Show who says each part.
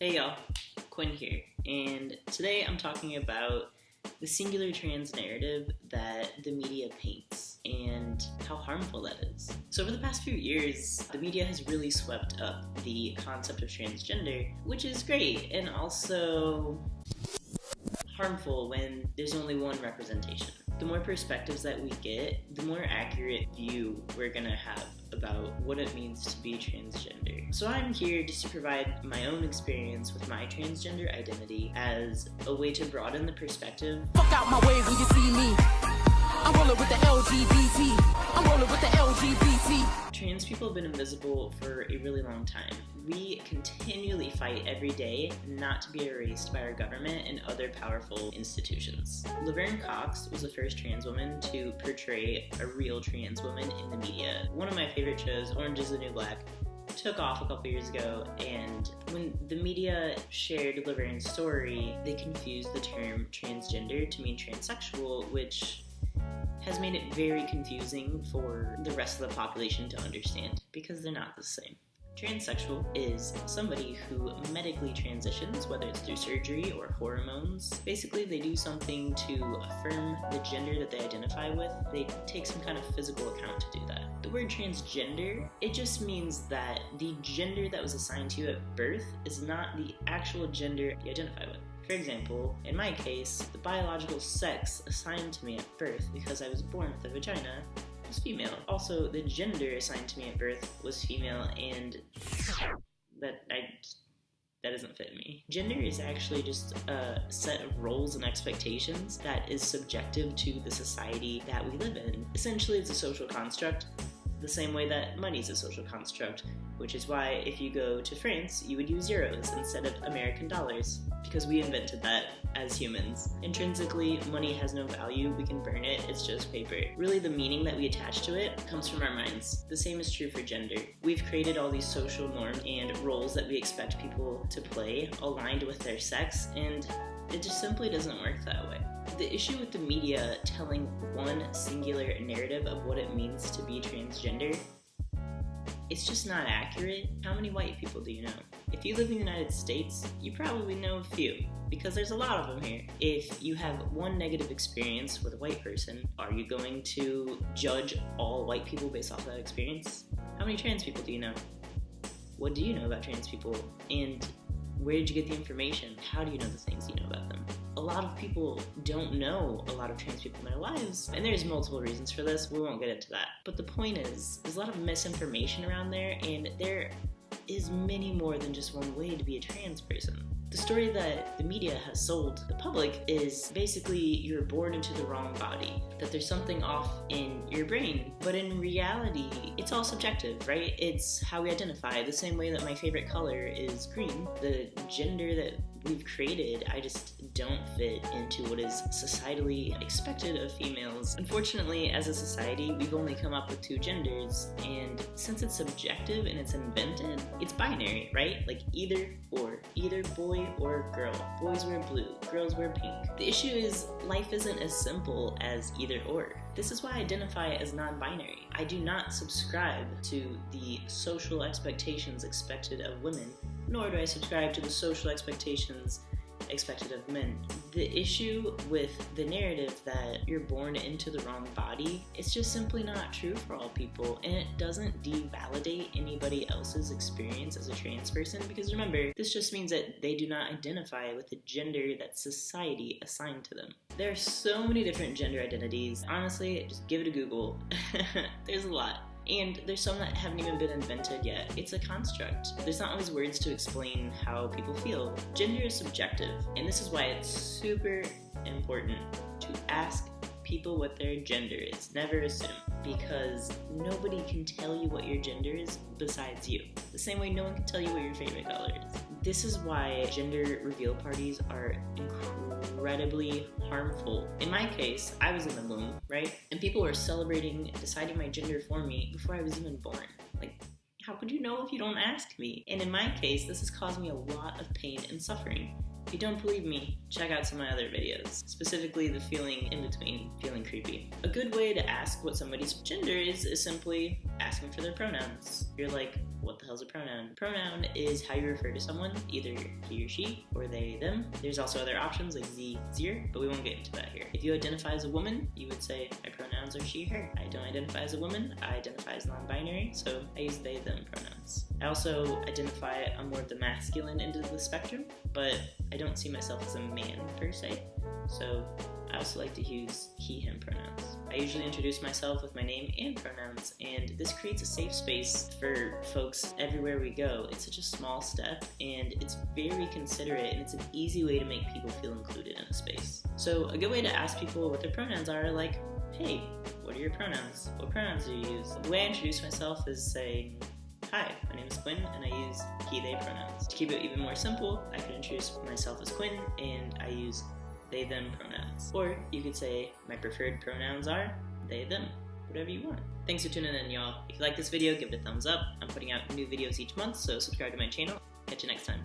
Speaker 1: Hey y'all, Quinn here, and today I'm talking about the singular trans narrative that the media paints and how harmful that is. So over the past few years, the media has really swept up the concept of transgender, which is great and also harmful when there's only one representation. The more perspectives that we get, the more accurate view we're gonna have about what it means to be transgender. So I'm here just to provide my own experience with my transgender identity as a way to broaden the perspective.
Speaker 2: Fuck out my way when you see me. I'm rolling with the LGBT. I'm rolling with the LGBT.
Speaker 1: Trans people have been invisible for a really long time. We continually fight every day not to be erased by our government and other powerful institutions. Laverne Cox was the first trans woman to portray a real trans woman in the media. One of my favorite shows, Orange is the New Black, took off a couple years ago, and when the media shared Laverne's story, they confused the term transgender to mean transsexual, which has made it very confusing for the rest of the population to understand because they're not the same. Transsexual is somebody who medically transitions, whether it's through surgery or hormones. Basically, they do something to affirm the gender that they identify with. They take some kind of physical account to do that. The word transgender, it just means that the gender that was assigned to you at birth is not the actual gender you identify with. For example, in my case, the biological sex assigned to me at birth, because I was born with a vagina, was female. Also, the gender assigned to me at birth was female, and that doesn't fit me. Gender is actually just a set of roles and expectations that is subjective to the society that we live in. Essentially, it's a social construct, the same way that money is a social construct, which is why if you go to France, you would use euros instead of American dollars, because we invented that as humans. Intrinsically, money has no value, we can burn it, it's just paper. Really, the meaning that we attach to it comes from our minds. The same is true for gender. We've created all these social norms and roles that we expect people to play aligned with their sex, and it just simply doesn't work that way. The issue with the media telling one singular narrative of what it means to be transgender, it's just not accurate. How many white people do you know? If you live in the United States, you probably know a few, because there's a lot of them here. If you have one negative experience with a white person, are you going to judge all white people based off that experience? How many trans people do you know? What do you know about trans people? And where did you get the information? How do you know the things you know about them? A lot of people don't know a lot of trans people in their lives, and there's multiple reasons for this. We won't get into that. But the point is, there's a lot of misinformation around there, and there is many more than just one way to be a trans person. The story that the media has sold the public is basically you're born into the wrong body, that there's something off in your brain. But in reality, it's all subjective, right? It's how we identify. The same way that my favorite color is green, the gender that we've created, I just don't fit into what is societally expected of females. Unfortunately, as a society, we've only come up with two genders, and since it's subjective and it's invented, it's binary, right? Like either or, either boy or girl. Boys wear blue, girls wear pink. The issue is life isn't as simple as either or. This is why I identify as non-binary. I do not subscribe to the social expectations expected of women, nor do I subscribe to the social expectations expected of men. The issue with the narrative that you're born into the wrong body, it's just simply not true for all people, and it doesn't devalidate anybody else's experience as a trans person, because remember, this just means that they do not identify with the gender that society assigned to them. There are so many different gender identities. Honestly, just give it a Google. There's a lot. And there's some that haven't even been invented yet. It's a construct. There's not always words to explain how people feel. Gender is subjective, and this is why it's super important to ask people what their gender is. Never assume, because nobody can tell you what your gender is besides you. The same way no one can tell you what your favorite color is. This is why gender reveal parties are incredibly harmful. In my case, I was in the womb, right? And people were celebrating deciding my gender for me before I was even born. Like, how could you know if you don't ask me? And in my case, this has caused me a lot of pain and suffering. If you don't believe me, check out some of my other videos, specifically the feeling in between feeling creepy. A good way to ask what somebody's gender is simply asking for their pronouns. You're like, what the hell's a pronoun? Pronoun is how you refer to someone, either he or she, or they, them. There's also other options like z, zir, but we won't get into that here. If you identify as a woman, you would say, my pronouns are she, her. I don't identify as a woman, I identify as non-binary, so I use they, them pronouns. I also identify on more of the masculine end of the spectrum, but I don't see myself as a man per se, so I also like to use he, him pronouns. I usually introduce myself with my name and pronouns, and this creates a safe space for folks everywhere we go. It's such a small step, and it's very considerate, and it's an easy way to make people feel included in a space. So a good way to ask people what their pronouns are, like, hey, what are your pronouns? What pronouns do you use? The way I introduce myself is saying, hi, my name is Quinn, and I use he, they pronouns. To keep it even more simple, I could introduce myself as Quinn, and I use they, them pronouns. Or you could say, my preferred pronouns are they, them, whatever you want. Thanks for tuning in, y'all. If you like this video, give it a thumbs up. I'm putting out new videos each month, so subscribe to my channel. Catch you next time.